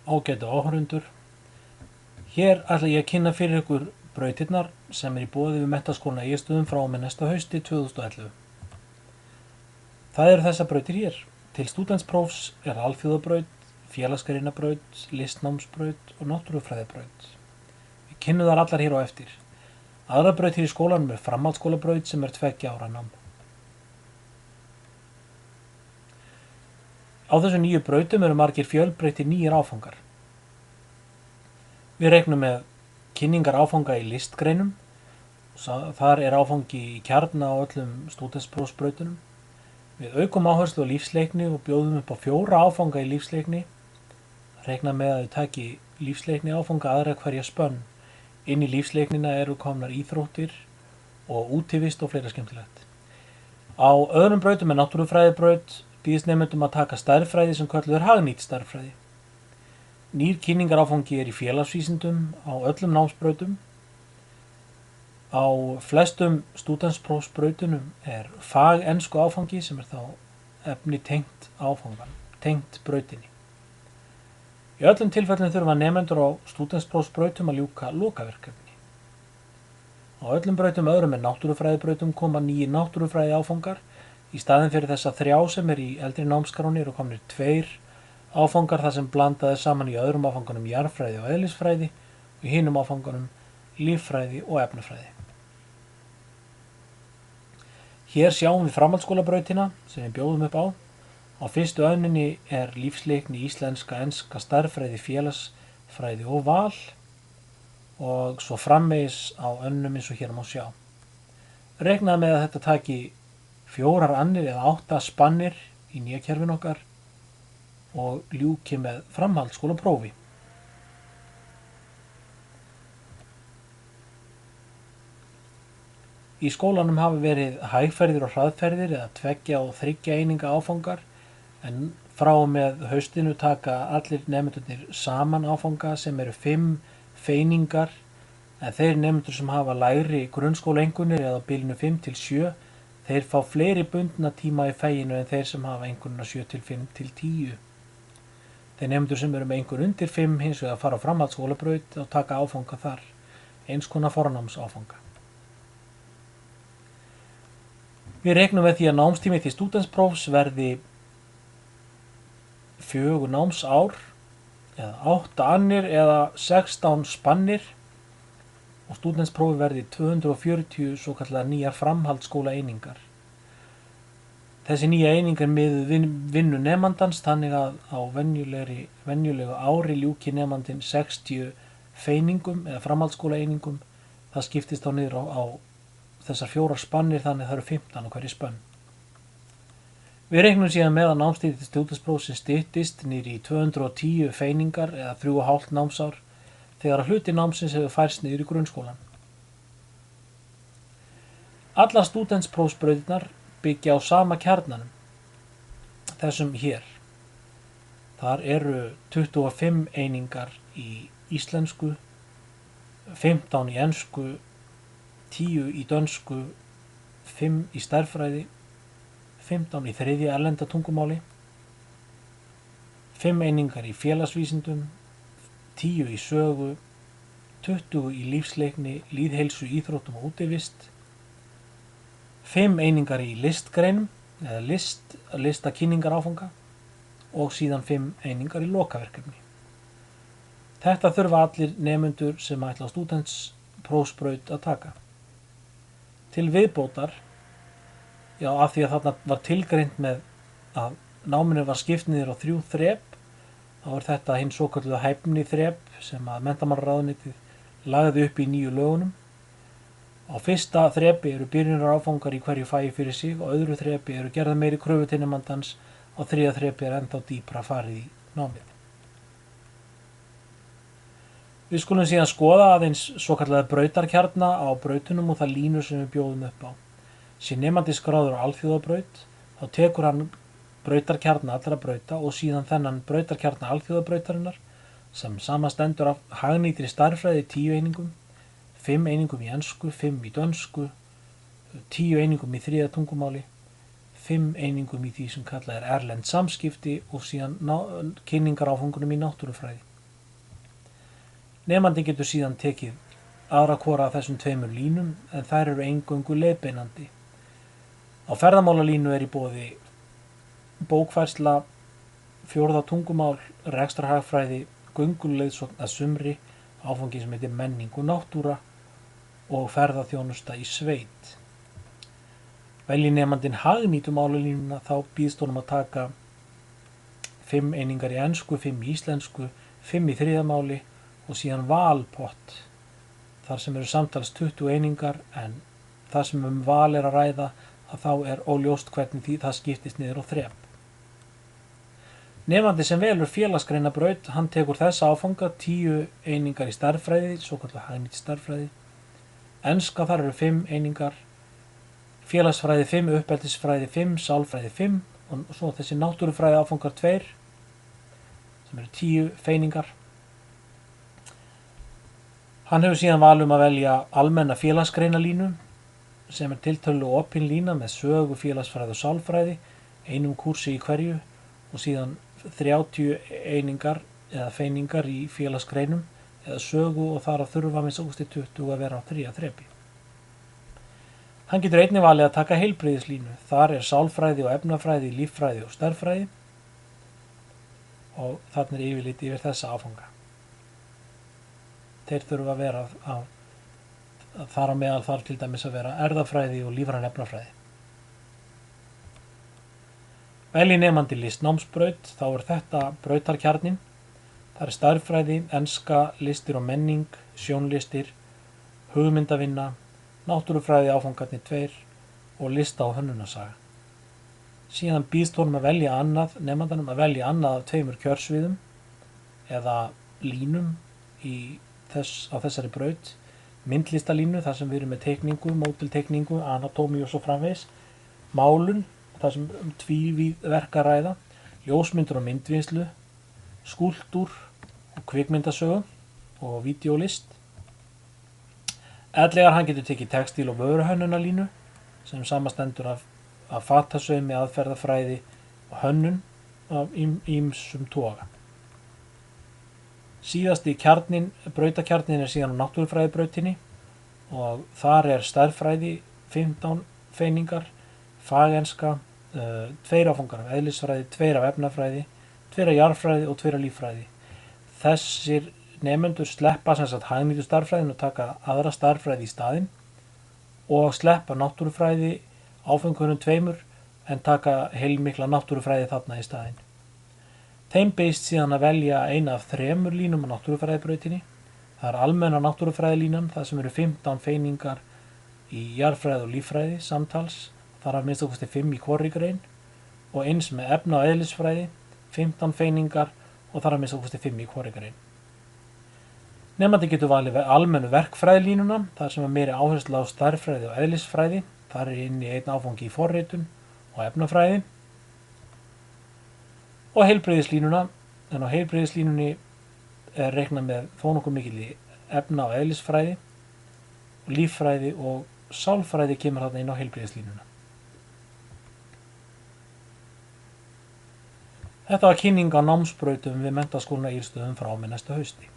Ágætu áhorfendur. Hér ætla ég að kynna fyrir ykkur brautirnar sem í boði við Menntaskólann á Egilsstöðum frá og með næsta hausti 2011. Það eru þessar brautir hér. Til stúdentsprófs er alþjóðabraut, félagsgreinabraut, listnámsbraut og náttúrufræðibraut. Við kynnum þar allar hér á eftir. Aðrar brautir í skólanum er framhaldsskólabraut sem er 2 ára nám. Á þessum nýju brautum eru margir fjölbreyttir nýjir áfangar. Við reiknum með kynningar áfanga í listgreinum. Þar er áfangi í kjarna á öllum stúdentsprófsbrautunum. Við aukum áherslu á lífsleikni og bjóðum upp á 4 áfanga í lífsleikni. Reikna með að þau taki lífsleikni áfanga aðra hverja spönn. Inn í lífsleiknina eru komnar íþróttir og útivist og fleira skemmtilegt. Á öðrum brautum er náttúrufræðibraut. Býðst nemendum að taka stærðfræði sem kölluð er hagnýt stærðfræði. Nýr kynningaráfangi er í félagsvísindum á öllum námsbrautum. Á flestum stúdentsprófsbrautunum er fagensku áfangi sem er þá efni tengt áfangan, tengt brautinni. Í öllum tilfellum þurfa nemendur á stúdentsprófsbrautum að ljúka lokaverkefni. Á öllum brautum öðrum en náttúrufræðibrautum koma nýjir náttúrufræði áfangar. Í staðinn fyrir þessa 3 sem er í eldri námskráni eru komnir 2 áfangar þar sem blandaði saman í öðrum áfangunum jarðfræði og eðlisfræði og í hinum áfangunum líffræði og efnafræði. Hér sjáum við framhaldsskólabrautina sem við bjóðum upp á. Á fyrstu önninni er lífsleikni íslenska, enska, stærðfræði, félagsfræði og val og svo framvegis á önnum eins og hér má sjá. Reiknað með að þetta taki 4 annir eða 8 spannir í nýja kerfin okkar og ljúki með framhaldsskólaprófi. Í skólanum hafa verið hægferðir og hraðferðir eða 2 og 3 eininga áfangar en frá og með haustinu taka allir nemendurnir saman áfanga sem eru 5 feiningar en þeir nemendur sem hafa lægri grunnskólaeinkunnir eða á bilinu 5 til 7 þeir fá fleiri bundna tíma í feginu en þeir sem hafa einkunnina 7 til 5 til 10. Þeir nemendur sem eru með einkunn undir 5 hins vegar fara á framhaldsskólabraut og taka áfanga þar, eins konar fornámsáfanga. Við reiknum með því að námstími til stúdentsprófs verði 4 námsár eða 8 annir eða 16 spannir og stúdentsprófi verði 240 svo kallar nýjar framhaldsskóla einingar. Þessi nýja eining er miðuð vinnu nemandans þannig að á venjulegu ári ljúki nemandinn 60 feiningum eða framhaldsskóla einingum. Það skiptist á niður á þessar 4 spannir þannig að það eru 15 á hverju spönn. Við reiknum síðan með að námstíð til stúdentsprófsins styttist niður í 210 feiningar eða 3,5 námsár þegar að hluti námsins hefur færst niður í grunnskólan. Allar stúdentsprófsbrautirnar byggja á sama kjarnanum, þessum hér. Þar eru 25 einingar í íslensku, 15 í ensku, 10 í dönsku, 5 í stærðfræði, 15 í 3. erlenda tungumáli, 5 einingar í félagsvísindum, 10 í sögu, 20 í lífsleikni, lýðheilsu, íþróttum og útivist, 5 einingar í listgreinum eða listakynningaráfanga og síðan 5 einingar í lokaverkefni. Þetta þurfa allir nemendur sem ætla á stúdentsprófsbraut að taka. Til viðbótar, af því að þarna var tilgreint með að náminu var skipt niður á 3 þrep, þá er þetta hinn svokölluðu hæfni þrep sem að menntamálaráðuneytið lagði upp í nýju lögunum. Á fyrsta þrepi eru byrjunaráfangar í hverju fagi fyrir sig og öðru þrepi eru gerðar meiri kröfur til nemandans og 3. þrepi er ennþá dýpra farið í námið. Við skulum síðan skoða aðeins svokallaða brautarkjarna á brautunum og það línur sem við bjóðum upp á. Sé nemandi skráður á alþjóðabraut, þá tekur hann brautarkjarna allra brauta og síðan þennan brautarkjarna alþjóðabrautarinnar sem samastendur af hagnýtri stærðfræði 10 einingum, 5 einingum í ensku, 5 í dönsku, 10 einingum í 3. tungumáli, 5 einingum í því sem kallað er erlend samskipti og síðan kynningaráfangunum í náttúrufræði. Nemandi getur síðan tekið aðra hvora af þessum tveimur línum en þær eru eingöngu leiðbeinandi. Á ferðamálalínu í boði bókfærsla, fjórða tungumál, rekstrarhagfræði, gönguleiðsögn að sumri, áfangi sem heitir menning og náttúra og ferðaþjónusta í sveit. Velji nemandinn hagnýtu málalínuna þá býðst honum að taka 5 einingar í ensku, 5 í íslensku, 5 í þriðja máli og síðan valpott þar sem eru samtals 20 einingar en þar sem val að ræða að þá óljóst hvernig því það skiptist niður á þrep. Nemandi sem velur félagsgreinabraut, hann tekur þessa áfanga 10 einingar í stærðfræði, svokallað hagnýt stærðfræði, enska þar eru 5 einingar, félagsfræði 5, uppeldisfræði 5, sálfræði 5 og svo þessi náttúrufræði áfangar 2 sem eru 10 feiningar. Hann hefur síðan val að velja almenna félagsgreinalínu sem tiltölulega opin lína með sögu, félagsfræði og sálfræði, einum kúrsi í hverju og síðan 30 einingar eða feiningar í félagsgreinum eða sögu og þar að þurfa með 20 að vera á 3 þrepi. Hann getur einnig valið að taka heilbrigðislínu. Þar sálfræði og efnafræði, líffræði og stærðfræði og þarna yfirlit yfir þessa áfanga. Þeir þurfa að vera þar á meðal þarf til dæmis að vera erfðafræði og lífræn efnafræði. Velji nemandi listnámsbraut, þá þetta brautarkjarninn. Það stærðfræði, enska, listir og menning, sjónlistir, hugmyndavinna, náttúrufræði áfangarnir 2 og lista og hönnunarsaga. Síðan býðst honum að velja nemandanum að velja annað af 2 kjörsviðum eða línum á þessari braut, myndlistalínu þar sem við erum með teikningu, módelteikningu, anatómíu og svo framvegis, málun þar sem tvívíð verk að ræða, ljósmyndur og myndvinnslu, skúlptúr og kvikmyndasögu og vídeólist. Ellegar hann getur tekið textíl- og vöruhönnunarlínu sem samastendur af fatasaumi, aðferðafræði og hönnun af ýmsum toga. Síðasti brautakjarninn síðan á náttúrufræðibrautinni og þar stærðfræði 15 feiningar, fagenska, 2 áfangar af eðlisfræði, 2 af efnafræði, 2 af jarðfræði og 2 af líffræði. Þessir nemendur sleppa hagnýtu stærðfræðin og taka aðra stærðfræði í staðinn og sleppa náttúrufræði áfangunum 2 en taka heilmikla náttúrufræði þarna í staðinn. Þeim býðst síðan að velja eina af 3 línum á náttúrufræðibrautinni. Það almenna náttúrufræðilínan, það sem eru 15 feiningar í jarðfræði og líffræði samtals, þar af minnst okkur 5 í hvorri grein og eins með efna- og eðlisfræði, 15 feiningar og þar af minnst okkur 5 í hvorri grein. Nemandi getur valið almennu verkfræðilínuna, þar sem meiri áhersla á stærðfræði og eðlisfræði, þar inni einn áfangi í forritun og efnafræði. Og heilbrigðislínuna, en á heilbrigðislínunni reiknað með þó nokkuð mikilli efna- og eðlisfræði og líffræði og sálfræði kemur þarna inn á heilbrigðislínuna. Þetta var kynning á námsbrautum við Menntaskólann á Egilsstöðum frá og með næsta hausti.